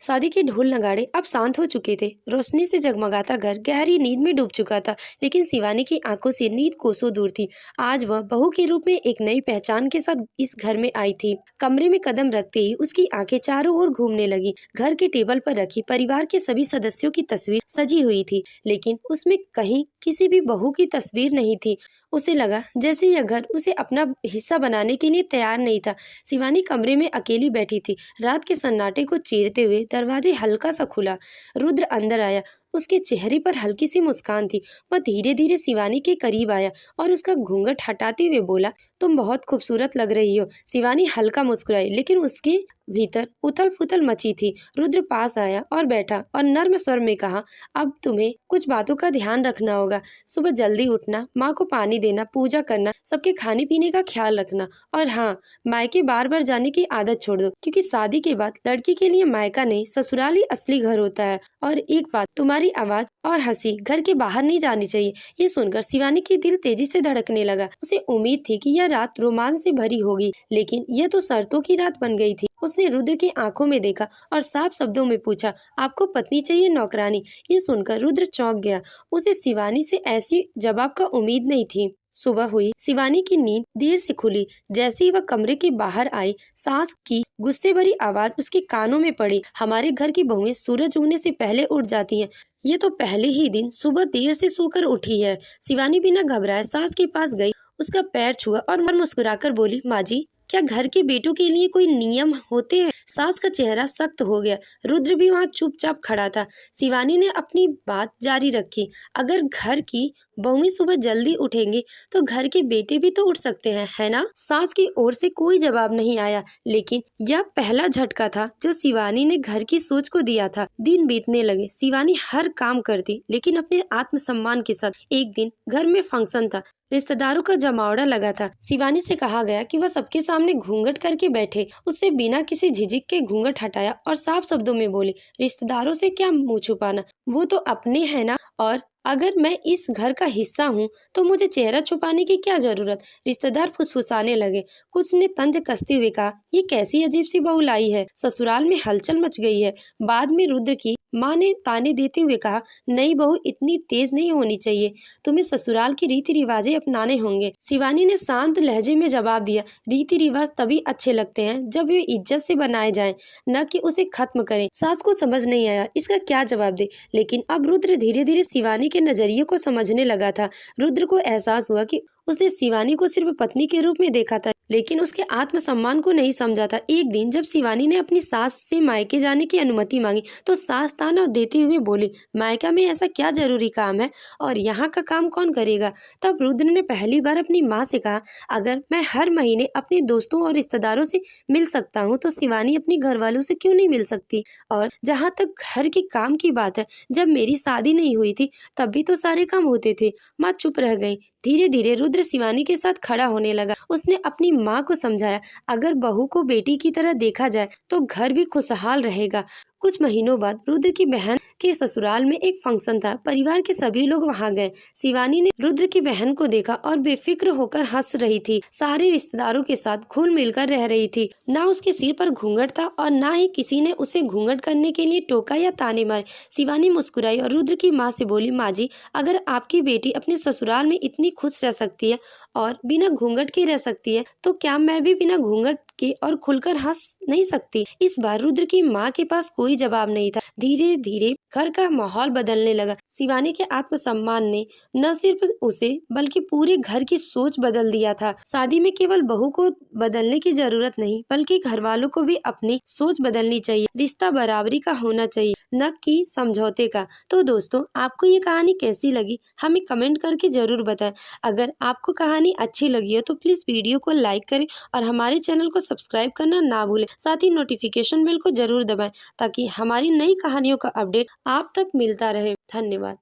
शादी के ढोल नगाड़े अब शांत हो चुके थे। रोशनी से जगमगाता घर गहरी नींद में डूब चुका था, लेकिन शिवानी की आंखों से नींद कोसों दूर थी। आज वह बहू के रूप में एक नई पहचान के साथ इस घर में आई थी। कमरे में कदम रखते ही उसकी आंखें चारों ओर घूमने लगी। घर के टेबल पर रखी परिवार के सभी सदस्यों की तस्वीर सजी हुई थी, लेकिन उसमें कहीं किसी भी बहू की तस्वीर नहीं थी। उसे लगा जैसे यह घर उसे अपना हिस्सा बनाने के लिए तैयार नहीं था। शिवानी कमरे में अकेली बैठी थी। रात के सन्नाटे को चीरते हुए दरवाजे हल्का सा खुला। रुद्र अंदर आया। उसके चेहरे पर हल्की सी मुस्कान थी। वह धीरे धीरे शिवानी के करीब आया और उसका घूंघट हटाते हुए बोला, तुम बहुत खूबसूरत लग रही हो। शिवानी हल्का मुस्कुराई, लेकिन उसके भीतर उथल पुथल मची थी। रुद्र पास आया और बैठा और नर्म स्वर में कहा, अब तुम्हें कुछ बातों का ध्यान रखना होगा। सुबह जल्दी उठना, माँ को पानी देना, पूजा करना, सबके खाने पीने का ख्याल रखना। और हाँ, मायके बार बार जाने की आदत छोड़ दो, क्योंकि शादी के बाद लड़की के लिए मायका नहीं, ससुराल ही असली घर होता है। और एक बात, तुम्हारी आवाज और हंसी घर के बाहर नहीं जानी चाहिए। ये सुनकर शिवानी की दिल तेजी से धड़कने लगा। उसे उम्मीद थी कि यह रात रोमांच से भरी होगी, लेकिन यह तो शर्तों की रात बन गई थी। उसने रुद्र की आंखों में देखा और साफ शब्दों में पूछा, आपको पत्नी चाहिए नौकरानी? ये सुनकर रुद्र चौंक गया। उसे शिवानी से ऐसी जवाब का उम्मीद नहीं थी। सुबह हुई। शिवानी की नींद देर से खुली। जैसे ही वह कमरे के बाहर आई, सास की गुस्से भरी आवाज उसके कानों में पड़ी, हमारे घर की बहुएं सूरज उगने से पहले उठ जाती हैं। ये तो पहले ही दिन सुबह देर से सोकर उठी है। शिवानी बिना घबराए सास के पास गई, उसका पैर छुआ और मुस्कुराकर बोली, माँ जी, क्या घर के बेटों के लिए कोई नियम होते हैं? सास का चेहरा सख्त हो गया। रुद्र भी वहाँ चुपचाप खड़ा था। शिवानी ने अपनी बात जारी रखी, अगर घर की बहुएं सुबह जल्दी उठेंगी तो घर के बेटे भी तो उठ सकते हैं, है ना? सास की ओर से कोई जवाब नहीं आया, लेकिन यह पहला झटका था जो शिवानी ने घर की सोच को दिया था। दिन बीतने लगे। शिवानी हर काम करती, लेकिन अपने आत्मसम्मान के साथ। एक दिन घर में फंक्शन था। रिश्तेदारों का जमावड़ा लगा था। शिवानी से कहा गया कि वह सबके सामने घूंघट करके बैठे। उससे बिना किसी झिझक के घूंघट हटाया और साफ शब्दों में बोली, रिश्तेदारों से क्या मुंह छुपाना, वो तो अपने हैं ना, और अगर मैं इस घर का हिस्सा हूँ तो मुझे चेहरा छुपाने की क्या जरूरत? रिश्तेदार फुसफुसाने लगे। कुछ ने तंज कसते हुए कहा, ये कैसी अजीब सी बहू लाई है, ससुराल में हलचल मच गई है। बाद में रुद्र की माँ ने ताने देते हुए कहा, नई बहू इतनी तेज नहीं होनी चाहिए, तुम्हें ससुराल की रीति रिवाजें अपनाने होंगे। शिवानी ने शांत लहजे में जवाब दिया, रीति रिवाज तभी अच्छे लगते हैं जब वे इज्जत से बनाए जाएं, न कि उसे खत्म करें। सास को समझ नहीं आया इसका क्या जवाब दे, लेकिन अब रुद्र धीरे धीरे शिवानी के नजरिए को समझने लगा था। रुद्र को एहसास हुआ कि उसने शिवानी को सिर्फ पत्नी के रूप में देखा था, लेकिन उसके आत्मसम्मान को नहीं समझा था। एक दिन जब शिवानी ने अपनी सास से मायके जाने की अनुमति मांगी, तो सास ताना देते हुए बोली, मायका में ऐसा क्या जरूरी काम है और यहाँ का काम कौन करेगा? तब रुद्र ने पहली बार अपनी माँ से कहा, अगर मैं हर महीने अपने दोस्तों और रिश्तेदारों से मिल सकता हूँ तो शिवानी अपने घर वालों से क्यों नहीं मिल सकती? और जहाँ तक घर के काम की बात है, जब मेरी शादी नहीं हुई थी तब भी तो सारे काम होते थे। माँ चुप रह गई। धीरे धीरे रुद्र शिवानी के साथ खड़ा होने लगा। उसने अपनी माँ को समझाया, अगर बहू को बेटी की तरह देखा जाए तो घर भी खुशहाल रहेगा। कुछ महीनों बाद रुद्र की बहन के ससुराल में एक फंक्शन था। परिवार के सभी लोग वहां गए। शिवानी ने रुद्र की बहन को देखा और बेफिक्र होकर हंस रही थी। सारे रिश्तेदारों के साथ घुल मिलकर रह रही थी। ना उसके सिर पर घूंघट था और ना ही किसी ने उसे घूंघट करने के लिए टोका या ताने मारे। शिवानी मुस्कुराई और रुद्र की माँ से बोली, माँ जी, अगर आपकी बेटी अपने ससुराल में इतनी खुश रह सकती है और बिना घूंघट के रह सकती है, तो क्या मैं भी बिना घूंघट के और खुलकर हंस नहीं सकती? इस बार रुद्र की माँ के पास कोई जवाब नहीं था। धीरे धीरे घर का माहौल बदलने लगा। शिवानी के आत्मसम्मान ने न सिर्फ उसे बल्कि पूरे घर की सोच बदल दिया था। शादी में केवल बहू को बदलने की जरूरत नहीं, बल्कि घर वालों को भी अपनी सोच बदलनी चाहिए। रिश्ता बराबरी का होना चाहिए, न कि समझौते का। तो दोस्तों, आपको ये कहानी कैसी लगी हमें कमेंट करके जरूर बताएं। अगर आपको कहानी अच्छी लगी हो तो प्लीज वीडियो को लाइक करें और हमारे चैनल को सब्सक्राइब करना ना भूलें। साथ ही नोटिफिकेशन बेल को जरूर दबाएं, ताकि हमारी नई कहानियों का अपडेट आप तक मिलता रहे। धन्यवाद।